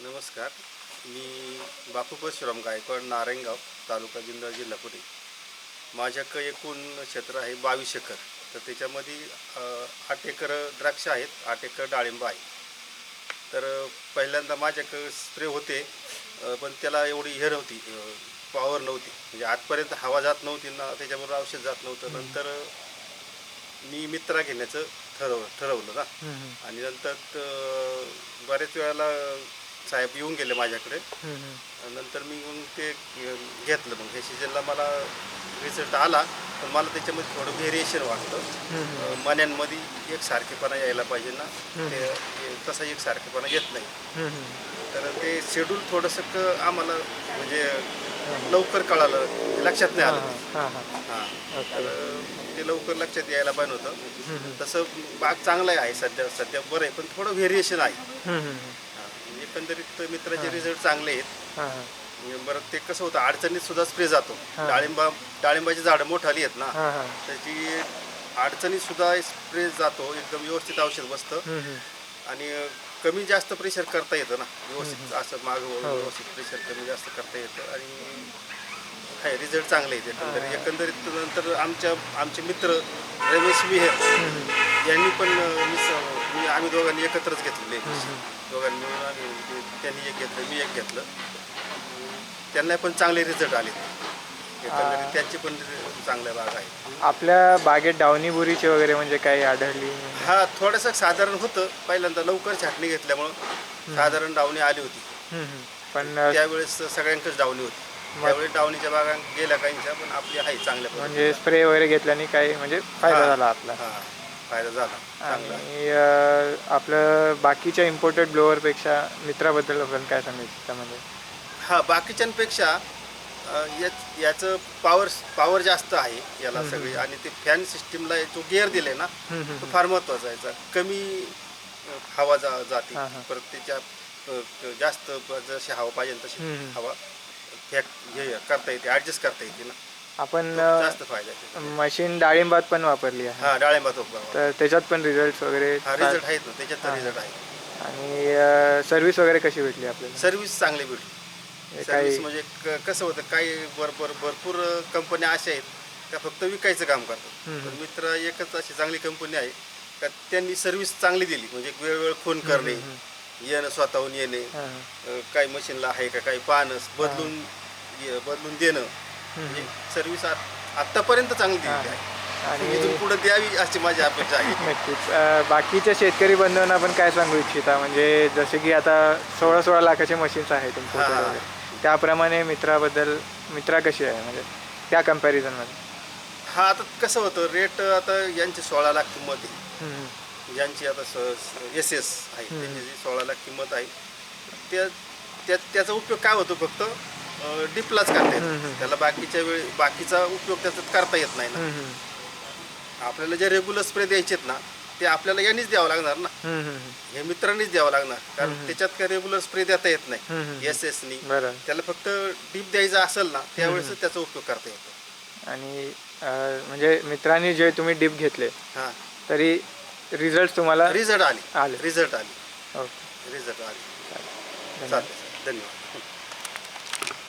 नमस्कार. मी बापू परशुराम गायकवाड, नारायणगाव, तालुका जुन्नर, जिल्हा पुणे. माझ्याकडे एकूण क्षेत्र आहे 22 एकर. तर त्याच्यामध्ये 8 एकर द्राक्ष आहेत, 8 एकर डाळिंब आहे. तर पहिल्यांदा माझ्याकडे स्प्रे होते, पण त्याला एवढी हे नव्हती, पॉवर नव्हती. म्हणजे आजपर्यंत हवा जात नव्हती ना, त्याच्याबरोबर औषध जात नव्हतं. नंतर मी मित्रा घेण्याचं ठरवलं ना. आणि नंतर बऱ्याच वेळेला साहेब येऊन गेले माझ्याकडे. नंतर मी मग ते घेतलं. मग ह्या सीजनला मला रिझल्ट आला, पण मला त्याच्यामध्ये थोडं व्हेरिएशन वाटतं. मण्यांमध्ये एकसारखेपणा यायला पाहिजे ना, ते तसा एकसारखेपणा येत नाही. तर ते शेड्यूल थोडंसं आम्हाला म्हणजे लवकर कळालं, लक्षात नाही आलं. हां, तर ते लवकर लक्षात यायला पाहिजे होतं. तसं बाग चांगला आहे, सध्या बरं आहे, पण थोडं व्हेरिएशन आहे. एकंदरीत मित्राचे रिझल्ट चांगले आहेत. बरं, ते कसं होतं, अडचणीत सुद्धा स्प्रे जातो. डाळिंबाची झाडं मोठाली आहेत ना, त्याची अडचणीत सुद्धा स्प्रे जातो. एकदम व्यवस्थित औषध बसतं आणि कमी जास्त प्रेशर करता येतं ना, व्यवस्थित असं मागं व्यवस्थित प्रेशर कमी जास्त करता येतं आणि आहे रिझल्ट चांगले आहेत एकंदरीत. नंतर आमचे मित्र रमेश मिहेर यांनी पण आम्ही दोघांनी एकत्रच घेतलेले. दोघांनी मिळून आम्ही, त्यांनी एक घेतलं, मी एक घेतलं. त्यांना पण चांगले रिझल्ट आले. एकंदरीत त्यांची पण चांगल्या बाग आहे. आपल्या बागेत डावणी बुरीची वगैरे म्हणजे काही आढळली? हा, थोडंसं साधारण होतं. पहिल्यांदा लवकर छाटणी घेतल्यामुळं साधारण डावणी आली होती, पण त्यावेळेस सगळ्यांकडे डावणी होती. त्यावेळेस डावणीच्या बागा गेल्या काहींच्या, पण आपली आहे चांगल्या. म्हणजे स्प्रे वगैरे घेतल्याने काही म्हणजे फायदा झाला आपला? फायदा झाला. आणि आपलं बाकीच्या इम्पोर्टेड ब्लोअरपेक्षा मित्राबद्दल आपण काय सांगायचं त्यामध्ये? बाकीच्यांपेक्षा याचं पावर जास्त आहे याला सगळी. आणि ते फॅन सिस्टीमला जो गिअर दिले ना, तो फार महत्त्वाचा आहे. कमी हवा जाते, परत त्याच्या जास्त जशी हवा पाहिजे तशी हवा हे करता येते, ॲडजस्ट करता येते ना. आपण जास्त फायदा मशीन डाळिंबात पण वापरली आहे. डाळिंबात तर त्याच्यात पण रिझल्ट वगैरे? रिझल्ट आहेत ना, त्याच्यात रिझल्ट आहे. आणि सर्व्हिस वगैरे कशी भेटली आपल्याला? सर्व्हिस चांगली भेटली. सर्व्हिस म्हणजे कसं होतं, काही भरपूर कंपन्या अशा आहेत त्या फक्त विकायचं काम करतात. पण मित्र एकच अशी चांगली कंपनी आहे का त्यांनी सर्व्हिस चांगली दिली. म्हणजे वेळोवेळ फोन करणे, येणं, स्वतःहून येणे, काही मशीनला आहे का काही पाहणं, बदलून देणं. म्हणजे सर्व्हिस आत्तापर्यंत चांगली दिली आहे आणि इथून पुढे द्यावी अशी माझी अपेक्षा आहे. नक्कीच. बाकीच्या शेतकरी बंधूंना आपण काय सांगू इच्छिता? म्हणजे जसे की आता 16 लाखाचे मशीन्स आहेत त्याप्रमाणे मित्रा कशी आहे म्हणजे त्या कम्पॅरिझनमध्ये? आता कसं होतं, रेट आता यांची 16 लाख किंमत आहे, ज्यांची आता SS आहे त्यांची 16 लाख किंमत आहे. त्याचा उपयोग काय होतो, फक्त डिपलाच करता येतो त्याला. बाकीचा उपयोग त्याचा करता येत नाही ना. आपल्याला जे रेग्युलर स्प्रे द्यायचेत ना, ते आपल्याला यांनीच द्यावं लागणार ना, हे मित्रांनीच द्यावं लागणार. कारण त्याच्यात काय रेग्युलर स्प्रे देता येत नाही SS-नी. त्याला फक्त डिप द्यायचा असेल ना, त्यावेळेस त्याचा उपयोग करता येतो. आणि म्हणजे मित्रांनी जे तुम्ही डिप घेतले तरी रिझल्ट तुम्हाला? रिझल्ट आले. ओके, चालेल, धन्यवाद.